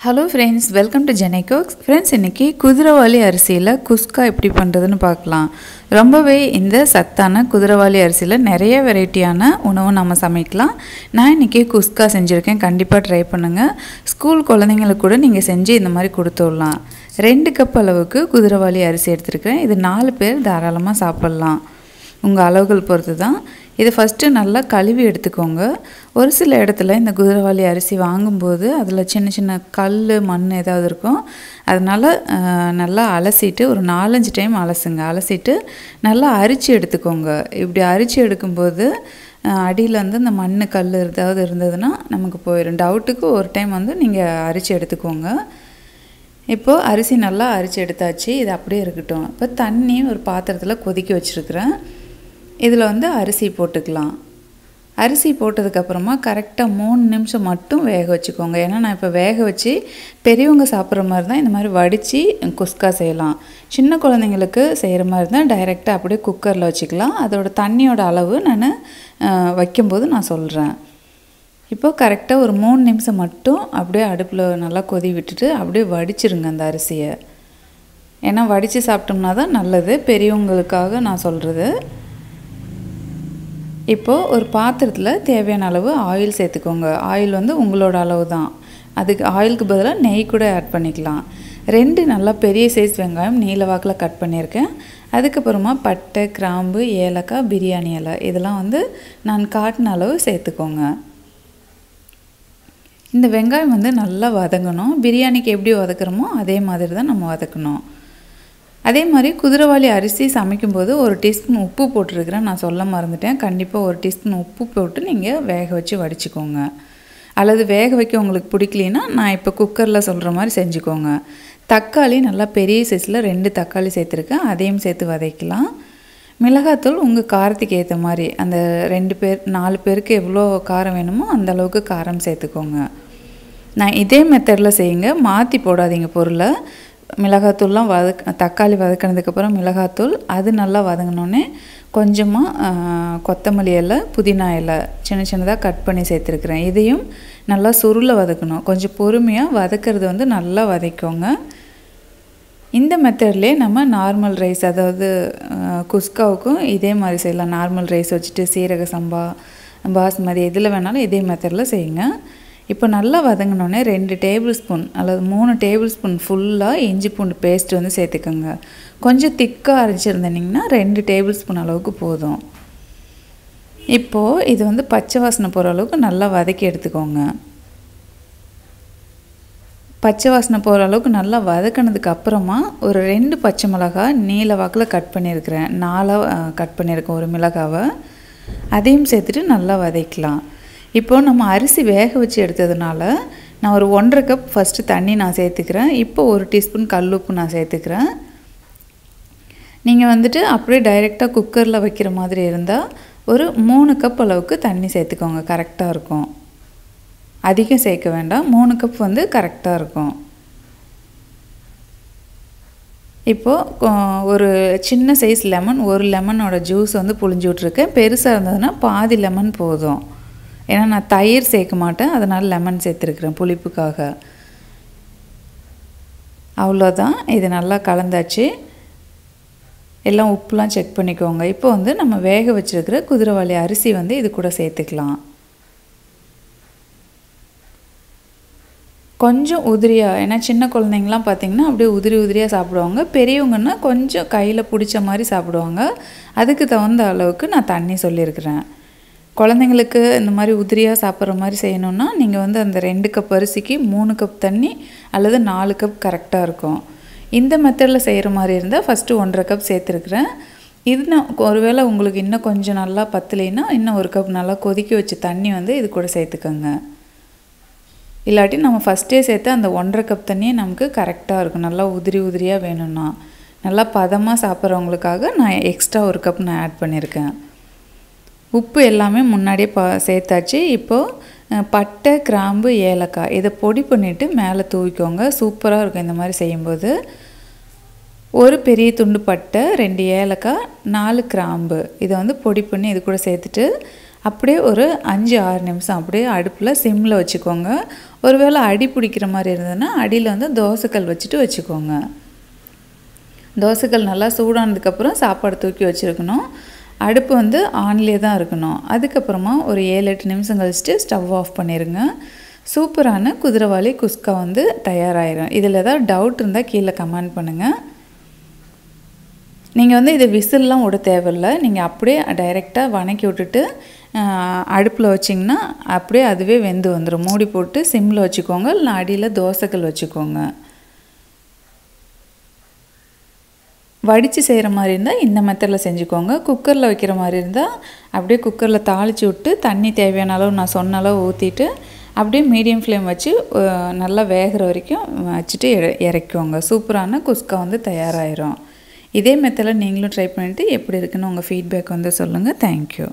Hello friends, welcome to ஜெனை cooks. Friends, இன்றைக்கி குதிரைவாலி அரிசியில் குஸ்கா எப்படி பண்ணுறதுன்னு பார்க்கலாம். ரொம்பவே இந்த சத்தான குதிரைவாலி அரிசியில் நிறைய வெரைட்டியான உணவு நம்ம சமைக்கலாம். நான் இன்றைக்கி குஸ்கா செஞ்சுருக்கேன். கண்டிப்பாக ட்ரை பண்ணுங்கள். ஸ்கூல் குழந்தைங்களுக்கு கூட நீங்கள் செஞ்சு இந்த மாதிரி கொடுத்து விடலாம். 2 கப் அளவுக்கு குதிரைவாலி அரிசி எடுத்துருக்கேன். இது 4 பேர் தாராளமாக சாப்பிட்லாம். உங்கள் அளவுகள் பொறுத்து தான். இதை ஃபஸ்ட்டு நல்லா கழுவி எடுத்துக்கோங்க. ஒரு சில இடத்துல இந்த குதிரைவாலி அரிசி வாங்கும்போது அதில் சின்ன சின்ன கல் மண் ஏதாவது இருக்கும். அதனால் நல்லா அலசிட்டு ஒரு 4-5 டைம் அலசிட்டு நல்லா அரிச்சு எடுத்துக்கோங்க. இப்படி அரிச்சு எடுக்கும்போது அடியில் வந்து இந்த மண் கல் ஏதாவது இருந்ததுன்னா நமக்கு போயிடும். டவுட்டுக்கு ஒரு டைம் வந்து நீங்கள் அரிச்சு எடுத்துக்கோங்க. இப்போது அரிசி நல்லா அரிச்சு எடுத்தாச்சு. இது அப்படியே இருக்கட்டும். இப்போ தண்ணி ஒரு பாத்திரத்தில் கொதிக்க வச்சுருக்கிறேன். இதில் வந்து அரிசி போட்டுக்கலாம். அரிசி போட்டதுக்கப்புறமா கரெக்டாக 3 நிமிஷம் மட்டும் வேக வச்சுக்கோங்க. ஏன்னா நான் இப்போ வேக வச்சு பெரியவங்க சாப்பிட்ற மாதிரி தான் இந்த மாதிரி வடித்து குஸ்கா செய்யலாம். சின்ன குழந்தைங்களுக்கு செய்கிற மாதிரி தான் டைரெக்டாக அப்படியே குக்கரில் வச்சுக்கலாம். அதோட தண்ணியோட அளவு நான் வைக்கும்போது நான் சொல்கிறேன். இப்போ கரெக்டாக ஒரு 3 நிமிஷம் மட்டும் அப்படியே அடுப்பில் நல்லா கொதி விட்டுட்டு அப்படியே வடிச்சிருங்க அந்த அரிசியை. ஏன்னா வடித்து சாப்பிட்டோம்னா தான் நல்லது. பெரியவங்களுக்காக நான் சொல்கிறது. இப்போது ஒரு பாத்திரத்தில் தேவையான அளவு ஆயில் சேர்த்துக்கோங்க. ஆயில் வந்து உங்களோட அளவு தான். அதுக்கு ஆயிலுக்கு பதிலாக நெய் கூட ஆட் பண்ணிக்கலாம். 2 நல்லா பெரிய சைஸ் வெங்காயம் நீல வாக்கில் கட் பண்ணியிருக்கேன். அதுக்கப்புறமா பட்டை, கிராம்பு, ஏலக்காய், பிரியாணி இலை இதெல்லாம் வந்து நான் காட்டின அளவு சேர்த்துக்கோங்க. இந்த வெங்காயம் வந்து நல்லா வதங்கணும். பிரியாணிக்கு எப்படி வதக்குறோமோ அதே மாதிரி தான் நம்ம வதக்கணும். அதே மாதிரி குதிரைவாலி அரிசி சமைக்கும்போது 1 டீஸ்பூன் உப்பு போட்டிருக்கிறேன். நான் சொல்ல மறந்துட்டேன். கண்டிப்பாக 1 டீஸ்பூன் உப்பு போட்டு நீங்கள் வேக வச்சு வடிச்சுக்கோங்க. அல்லது வேக வைக்க உங்களுக்கு பிடிக்கலைன்னா நான் இப்போ குக்கரில் சொல்கிற மாதிரி செஞ்சுக்கோங்க. தக்காளி நல்லா பெரிய சைஸில் 2 தக்காளி சேர்த்துருக்கேன். அதையும் சேர்த்து வதக்கலாம். மிளகாத்தூள் உங்கள் காரத்துக்கு ஏற்ற மாதிரி அந்த 4 பேருக்கு எவ்வளோ காரம் வேணுமோ அந்த அளவுக்கு காரம் சேர்த்துக்கோங்க. நான் இதே மெத்தடில் செய்யுங்க, மாற்றி போடாதீங்க பொருளை. மிளகாத்தூள்லாம் தக்காளி வதக்கினதுக்கப்புறம் மிளகாத்தூள் அது நல்லா வதங்கினோன்னே கொஞ்சமாக கொத்தமல்லி இலை, புதினா இலை சின்னதாக கட் பண்ணி சேர்த்துருக்குறேன். இதையும் நல்லா சுருளை வதக்கணும். கொஞ்சம் பொறுமையாக வதக்கிறது வந்து நல்லா வதக்கோங்க. இந்த மெத்தட்லேயே நம்ம நார்மல் ரைஸ், அதாவது குஸ்காவுக்கும் இதே மாதிரி செய்யலாம். நார்மல் ரைஸ் வச்சுட்டு சீரக சம்பா, பாஸ்மதி எதில் வேணாலும் இதே மெத்தடில் செய்யுங்க. இப்போ நல்லா வதங்கினோடனே 2 டேபிள் ஸ்பூன் அல்லது 3 டேபிள் ஸ்பூன் ஃபுல்லாக இஞ்சி பூண்டு பேஸ்ட் வந்து சேர்த்துக்கோங்க. கொஞ்சம் திக்காக அரைச்சிருந்தீங்கன்னா 2 டேபிள் ஸ்பூன் அளவுக்கு போதும். இப்போது இது வந்து பச்சை வாசனை போகிற அளவுக்கு நல்லா வதக்கி எடுத்துக்கோங்க. பச்சை வாசனை போகிற அளவுக்கு நல்லா வதக்கினதுக்கு அப்புறமா ஒரு 2 பச்சை மிளகாய் நீல வாக்கில் கட் பண்ணியிருக்கிறேன். 4 கட் பண்ணியிருக்கேன் ஒரு மிளகாவை. அதையும் சேர்த்துட்டு நல்லா வதக்கலாம். இப்போது நம்ம அரிசி வேக வச்சு எடுத்ததுனால நான் ஒரு 1.5 கப் ஃபஸ்ட்டு தண்ணி நான் சேர்த்துக்கிறேன். இப்போ 1 டீஸ்பூன் கல்லுப்பு நான் சேர்த்துக்கிறேன். நீங்கள் வந்துட்டு அப்படியே டைரெக்டாக குக்கரில் வைக்கிற மாதிரி இருந்தால் ஒரு 3 கப் அளவுக்கு தண்ணி சேர்த்துக்கோங்க. கரெக்டாக இருக்கும். அதிகம் சேர்க்க வேண்டாம். 3 கப் வந்து கரெக்டாக இருக்கும். இப்போது ஒரு சின்ன சைஸ் லெமன், ஒரு லெமனோட ஜூஸ் வந்து புழிஞ்சு விட்ருக்கேன். பெருசாக இருந்ததுன்னா பாதி லெமன் போதும். ஏன்னா நான் தயிர் சேர்க்க மாட்டேன், அதனால் லெமன் சேர்த்துருக்குறேன் புளிப்புக்காக. அவ்வளோதான். இது நல்லா கலந்தாச்சு. எல்லாம் உப்புலாம் செக் பண்ணிக்கோங்க. இப்போ வந்து நம்ம வேக வச்சுருக்கிற குதிரைவாலி அரிசி வந்து இது கூட சேர்த்துக்கலாம். கொஞ்சம் உதிரியாக, ஏன்னா சின்ன குழந்தைங்களாம் பார்த்திங்கன்னா அப்படியே உதிரியாக சாப்பிடுவாங்க. பெரியவங்கன்னா கொஞ்சம் கையில் பிடிச்ச மாதிரி சாப்பிடுவாங்க. அதுக்கு தகுந்த அளவுக்கு நான் தண்ணி சொல்லியிருக்கிறேன். குழந்தைங்களுக்கு இந்த மாதிரி உதிரியாக சாப்பிட்ற மாதிரி செய்யணுன்னா நீங்கள் வந்து அந்த 2 கப் அரிசிக்கு 3 கப் தண்ணி அல்லது 4 கப் கரெக்டாக இருக்கும். இந்த மெத்தடில் செய்கிற மாதிரி இருந்தால் ஃபஸ்ட்டு 1.5 கப் சேர்த்துருக்குறேன். இன்னும் ஒருவேளை உங்களுக்கு இன்னும் கொஞ்சம் நல்லா பத்தலைன்னா இன்னும் 1 கப் நல்லா கொதிக்க வச்ச தண்ணி வந்து இது கூட சேர்த்துக்கோங்க. இல்லாட்டி நம்ம ஃபஸ்ட்டே சேர்த்து அந்த 1.5 கப் தண்ணியே நமக்கு கரெக்டாக இருக்கும். நல்லா உதிரியாக வேணும்னா. நல்லா பதமாக சாப்பிட்றவங்களுக்காக நான் எக்ஸ்ட்ரா 1 கப் நான் ஆட் பண்ணியிருக்கேன். உப்பு எல்லாமே முன்னாடியே சேர்த்தாச்சு. இப்போது பட்டை, கிராம்பு, ஏலக்காய் இதை பொடி பண்ணிவிட்டு மேலே தூவிக்கோங்க. சூப்பராக இருக்கும் இந்த மாதிரி செய்யும்போது. ஒரு பெரிய துண்டு பட்டை, 2 ஏலக்காய், 4 கிராம்பு இதை வந்து பொடி பண்ணி இது கூட சேர்த்துட்டு அப்படியே ஒரு 5-6 நிமிஷம் அப்படியே அடுப்பில் சிம்மில் வச்சுக்கோங்க. ஒருவேளை அடி பிடிக்கிற மாதிரி இருந்ததுன்னா அடியில் வந்து தோசைக்கல் வச்சுட்டு வச்சுக்கோங்க. தோசைக்கல் நல்லா சூடானதுக்கப்புறம் சாப்பாடு தூக்கி வச்சுருக்கணும். அடுப்பு வந்து ஆன்லேயே தான் இருக்கணும். அதுக்கப்புறமா ஒரு 7-8 நிமிஷம் கழிச்சிட்டு ஸ்டவ் ஆஃப் பண்ணிடுங்க. சூப்பரான குதிரைவாலி குஸ்கா வந்து தயாராகிடும். இதில் ஏதாவது டவுட் இருந்தால் கீழே கமெண்ட் பண்ணுங்கள். நீங்கள் வந்து இதை விசில்லாம் விட தேவையில்லை. நீங்கள் அப்படியே டைரெக்டாக வணக்கி விட்டுட்டு அடுப்பில் வச்சிங்கன்னா அப்படியே அதுவே வெந்து வந்துடும். மூடி போட்டு சிம்மில் வச்சுக்கோங்க, இல்லை அடியில் தோசைக்கல் வச்சுக்கோங்க. வடித்து செய்கிற மாதிரி இருந்தால் இந்த மெத்தடில் செஞ்சுக்கோங்க. குக்கரில் வைக்கிற மாதிரி இருந்தால் அப்படியே குக்கரில் தாளித்து விட்டு தண்ணி தேவையான அளவு நான் சொன்ன அளவு ஊற்றிட்டு அப்படியே மீடியம் ஃப்ளேம் வச்சு நல்லா வேகிற வரைக்கும் வச்சுட்டு இறக்குவோங்க. சூப்பரான குஸ்கா வந்து தயாராகிடும். இதே மெத்தடில் நீங்களும் ட்ரை பண்ணிவிட்டு எப்படி இருக்குன்னு உங்கள் ஃபீட்பேக் வந்து சொல்லுங்கள். தேங்க்யூ.